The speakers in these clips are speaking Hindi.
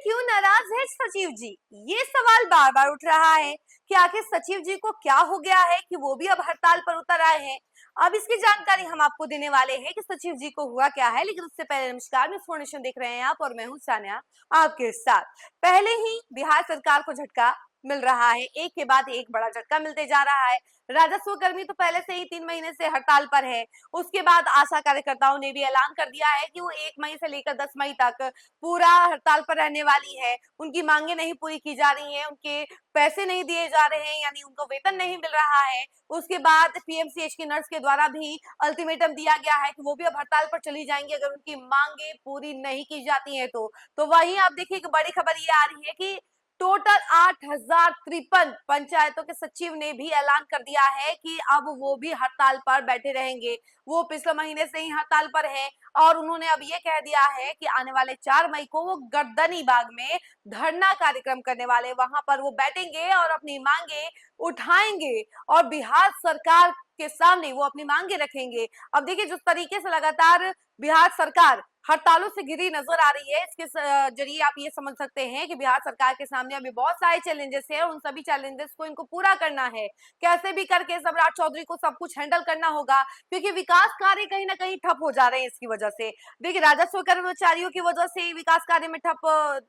क्यों नाराज है सचिव जी? ये सवाल बार बार उठ रहा है कि आखिर सचिव जी को क्या हो गया है कि वो भी अब हड़ताल पर उतर आए हैं। अब इसकी जानकारी हम आपको देने वाले हैं कि सचिव जी को हुआ क्या है, लेकिन उससे पहले नमस्कार, न्यूज़ फोर नेशन देख रहे हैं आप और मैं हूं सान्या आपके साथ। पहले ही बिहार सरकार को झटका मिल रहा है, एक के बाद एक बड़ा झटका मिलते जा रहा है। राजस्व कर्मी तो पहले से ही 3 महीने से हड़ताल पर है। उसके बाद आशा कार्यकर्ताओं ने भी ऐलान कर दिया है कि वो 1 मई से लेकर 10 मई तक पूरा हड़ताल पर रहने वाली है। उनकी मांगे नहीं पूरी की जा रही हैं, उनके पैसे नहीं दिए जा रहे हैं, यानी उनको वेतन नहीं मिल रहा है। उसके बाद पीएमसीएच की नर्स के द्वारा भी अल्टीमेटम दिया गया है कि वो भी अब हड़ताल पर चली जाएंगी अगर उनकी मांगे पूरी नहीं की जाती हैं तो वहीं आप देखिए कि बड़ी खबर ये आ रही है कि टोटल 8,053 पंचायतों के सचिव ने भी ऐलान कर दिया है कि अब वो भी हड़ताल पर बैठे रहेंगे। वो पिछले महीने से ही हड़ताल पर है और उन्होंने अब ये कह दिया है कि आने वाले 4 मई को वो गर्दनी बाग में धरना कार्यक्रम करने वाले, वहां पर वो बैठेंगे और अपनी मांगे उठाएंगे और बिहार सरकार के सामने वो अपनी मांगे रखेंगे। अब देखिए जिस तरीके से लगातार बिहार सरकार हड़तालों से घिरी नजर आ रही है, इसके जरिए आप ये समझ सकते हैं कि बिहार सरकार के सामने अभी बहुत सारे चैलेंजेस हैं। उन सभी चैलेंजेस को इनको पूरा करना है, कैसे भी करके सम्राट चौधरी को सब कुछ हैंडल करना होगा, क्योंकि विकास कार्य कहीं ना कहीं ठप हो जा रहे हैं इसकी वजह से। देखिए राजस्व कर्मचारियों की वजह से विकास कार्य में ठप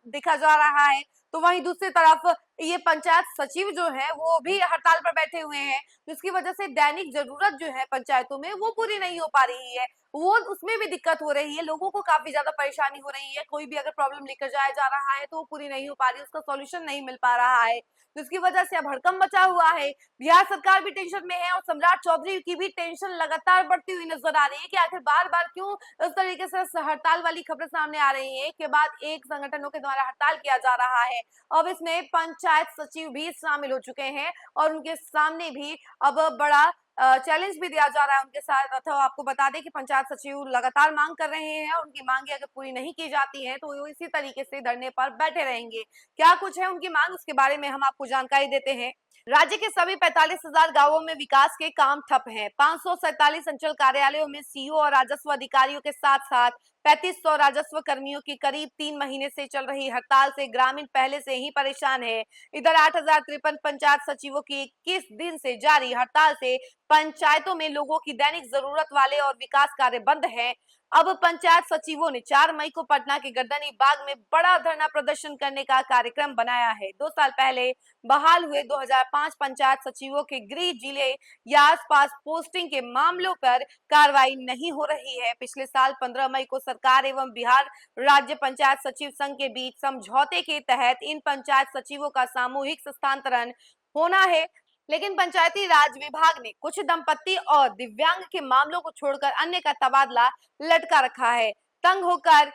देखा जा रहा है, तो वहीं दूसरी तरफ ये पंचायत सचिव जो है वो भी हड़ताल पर बैठे हुए हैं, जिसकी वजह से दैनिक जरूरत जो है पंचायतों में वो पूरी नहीं हो पा रही है। वो उसमें भी दिक्कत हो रही है, लोगों को काफी ज्यादा परेशानी हो रही है। कोई भी अगर प्रॉब्लम लेकर जाया जा रहा है तो वो पूरी नहीं हो पा रही, उसका सॉल्यूशन नहीं मिल पा रहा है, जिसकी वजह से अब हड़कंप मचा हुआ है। बिहार सरकार भी टेंशन में है और सम्राट चौधरी की भी टेंशन लगातार बढ़ती हुई नजर आ रही है कि आखिर बार बार क्यों इस तरीके से हड़ताल वाली खबरें सामने आ रही है। एक के बाद एक संगठनों के द्वारा हड़ताल किया जा रहा है। अब इसमें पंचायत सचिव भी शामिल हो चुके हैं और उनके सामने भी अब बड़ा चैलेंज भी दिया जा रहा है उनके साथ। अथवा आपको बता दें कि पंचायत सचिव लगातार मांग कर रहे हैं, उनकी मांगे अगर पूरी नहीं की जाती हैं तो वो इसी तरीके से धरने पर बैठे रहेंगे। क्या कुछ है उनकी मांग, उसके बारे में हम आपको जानकारी देते हैं। राज्य के सभी 45,000 गांवों में विकास के काम ठप हैं। 547 अंचल कार्यालयों में सीईओ और राजस्व अधिकारियों के साथ साथ 3500 राजस्व कर्मियों की करीब 3 महीने से चल रही हड़ताल से ग्रामीण पहले से ही परेशान है। इधर 8,053 पंचायत सचिवों की 21 दिन से जारी हड़ताल से पंचायतों में लोगों की दैनिक जरूरत वाले और विकास कार्य बंद हैं। अब पंचायत सचिवों ने 4 मई को पटना के गर्दनी बाग में बड़ा धरना प्रदर्शन करने का कार्यक्रम बनाया है। 2 साल पहले बहाल हुए 2005 पंचायत सचिवों के गृह जिले या आसपास पोस्टिंग के मामलों पर कार्रवाई नहीं हो रही है। पिछले साल 15 मई को सरकार एवं बिहार राज्य पंचायत सचिव संघ के बीच समझौते के तहत इन पंचायत सचिवों का सामूहिक स्थानांतरण होना है, लेकिन पंचायती राज विभाग ने कुछ दंपत्ति और दिव्यांग के मामलों को छोड़कर अन्य का तबादला लटका रखा है। तंग होकर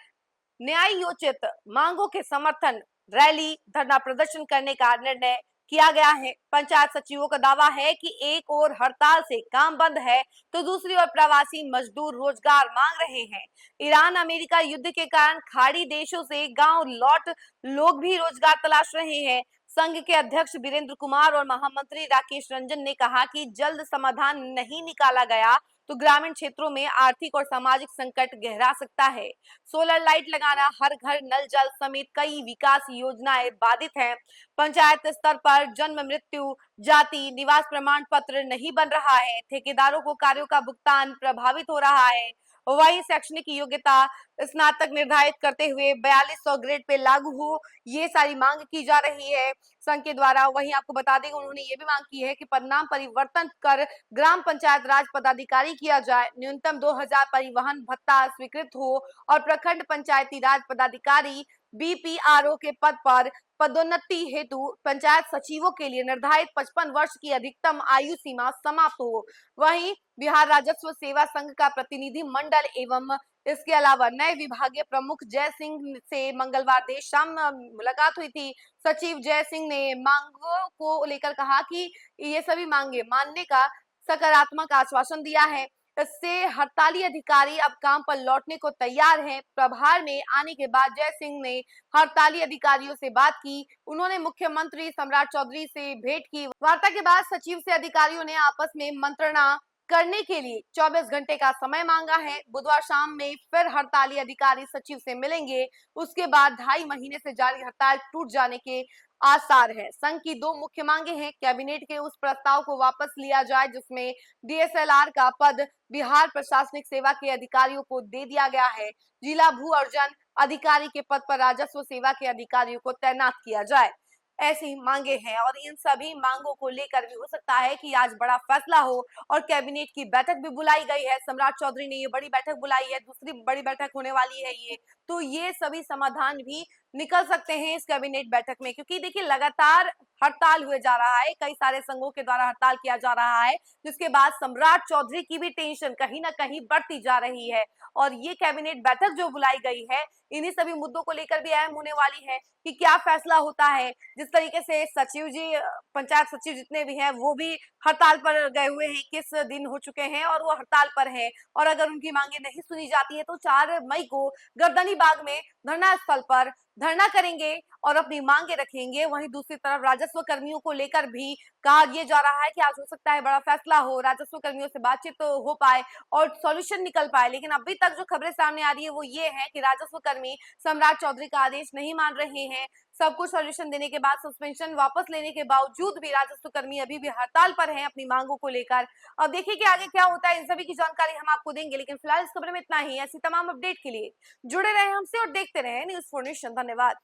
न्यायोचित मांगों के समर्थन रैली धरना प्रदर्शन करने का निर्णय किया गया है। पंचायत सचिवों का दावा है कि एक ओर हड़ताल से काम बंद है तो दूसरी ओर प्रवासी मजदूर रोजगार मांग रहे हैं। ईरान अमेरिका युद्ध के कारण खाड़ी देशों से गांव लौट लोग भी रोजगार तलाश रहे हैं। संघ के अध्यक्ष वीरेंद्र कुमार और महामंत्री राकेश रंजन ने कहा कि जल्द समाधान नहीं निकाला गया तो ग्रामीण क्षेत्रों में आर्थिक और सामाजिक संकट गहरा सकता है। सोलर लाइट लगाना, हर घर नल जल समेत कई विकास योजनाएं बाधित हैं। पंचायत स्तर पर जन्म मृत्यु जाति निवास प्रमाण पत्र नहीं बन रहा है। ठेकेदारों को कार्यों का भुगतान प्रभावित हो रहा है। वही शैक्षणिक योग्यता स्नातक निर्धारित करते हुए 4200 ग्रेड पे लागू हो, ये सारी मांग की जा रही है संघ के द्वारा। वहीं आपको बता दें उन्होंने ये भी मांग की है कि पदनाम परिवर्तन कर ग्राम पंचायत राज पदाधिकारी किया जाए, न्यूनतम 2000 परिवहन भत्ता स्वीकृत हो और प्रखंड पंचायती राज पदाधिकारी बीपीआरओ के पद पर पदोन्नति हेतु पंचायत सचिवों के लिए निर्धारित 55 वर्ष की अधिकतम आयु सीमा समाप्त हो। वहीं बिहार राजस्व सेवा संघ का प्रतिनिधि मंडल एवं इसके अलावा नए विभागीय प्रमुख जय सिंह से मंगलवार देर शाम मुलाकात हुई थी। सचिव जय सिंह ने मांगों को लेकर कहा कि ये सभी मांगे मानने का सकारात्मक आश्वासन दिया है। इससे हड़ताली अधिकारी अब काम पर लौटने को तैयार हैं। प्रभार में आने के बाद जय सिंह ने हड़ताली अधिकारियों से बात की। उन्होंने मुख्यमंत्री सम्राट चौधरी से भेंट की। वार्ता के बाद सचिव से अधिकारियों ने आपस में मंत्रणा करने के लिए 24 घंटे का समय मांगा है। बुधवार शाम में फिर हड़ताली अधिकारी सचिव से मिलेंगे। उसके बाद 2.5 महीने से जारी हड़ताल टूट जाने के आसार है। संघ की 2 मुख्य मांगे हैं। कैबिनेट के उस प्रस्ताव को वापस लिया जाए जिसमें डीएसएलआर का पद बिहार प्रशासनिक सेवा के अधिकारियों को दे दिया गया है। जिला भू अर्जन अधिकारी के पद पर राजस्व सेवा के अधिकारियों को तैनात किया जाए। ऐसी मांगे हैं और इन सभी मांगों को लेकर भी हो सकता है कि आज बड़ा फैसला हो और कैबिनेट की बैठक भी बुलाई गई है। सम्राट चौधरी ने ये बड़ी बैठक बुलाई है, दूसरी बड़ी बैठक होने वाली है ये। तो ये सभी समाधान भी निकल सकते हैं इस कैबिनेट बैठक में, क्योंकि देखिए लगातार हड़ताल हुए जा रहा है, कई सारे संघों के द्वारा हड़ताल किया जा रहा है, जिसके बाद सम्राट चौधरी की भी टेंशन कहीं ना कहीं बढ़ती जा रही है। और ये कैबिनेट बैठक जो बुलाई गई है इन्हीं सभी मुद्दों को लेकर भी अहम होने वाली है कि क्या फैसला होता है। जिस तरीके से सचिव जी, पंचायत सचिव जितने भी हैं वो भी हड़ताल पर गए हुए हैं, 21 दिन हो चुके हैं और वो हड़ताल पर हैं, और अगर उनकी मांगे नहीं सुनी जाती है तो 4 मई को गर्दनी बाग में धरना स्थल पर धरना करेंगे और अपनी मांगे रखेंगे। वहीं दूसरी तरफ राजस्व कर्मियों को लेकर भी कहा यह जा रहा है कि आज हो सकता है बड़ा फैसला हो, राजस्व कर्मियों से बातचीत तो हो पाए और सॉल्यूशन निकल पाए। लेकिन अभी तक जो खबरें सामने आ रही है वो ये है कि राजस्व कर्मी सम्राट चौधरी का आदेश नहीं मान रहे हैं। सब कुछ सॉल्यूशन देने के बाद, सस्पेंशन वापस लेने के बावजूद भी राजस्व कर्मी अभी भी हड़ताल पर हैं अपनी मांगों को लेकर। अब देखिए कि आगे क्या होता है, इन सभी की जानकारी हम आपको देंगे। लेकिन फिलहाल इस खबर में इतना ही। ऐसी तमाम अपडेट के लिए जुड़े रहे हमसे और देखते रहे न्यूज़4 नेशन। धन्यवाद।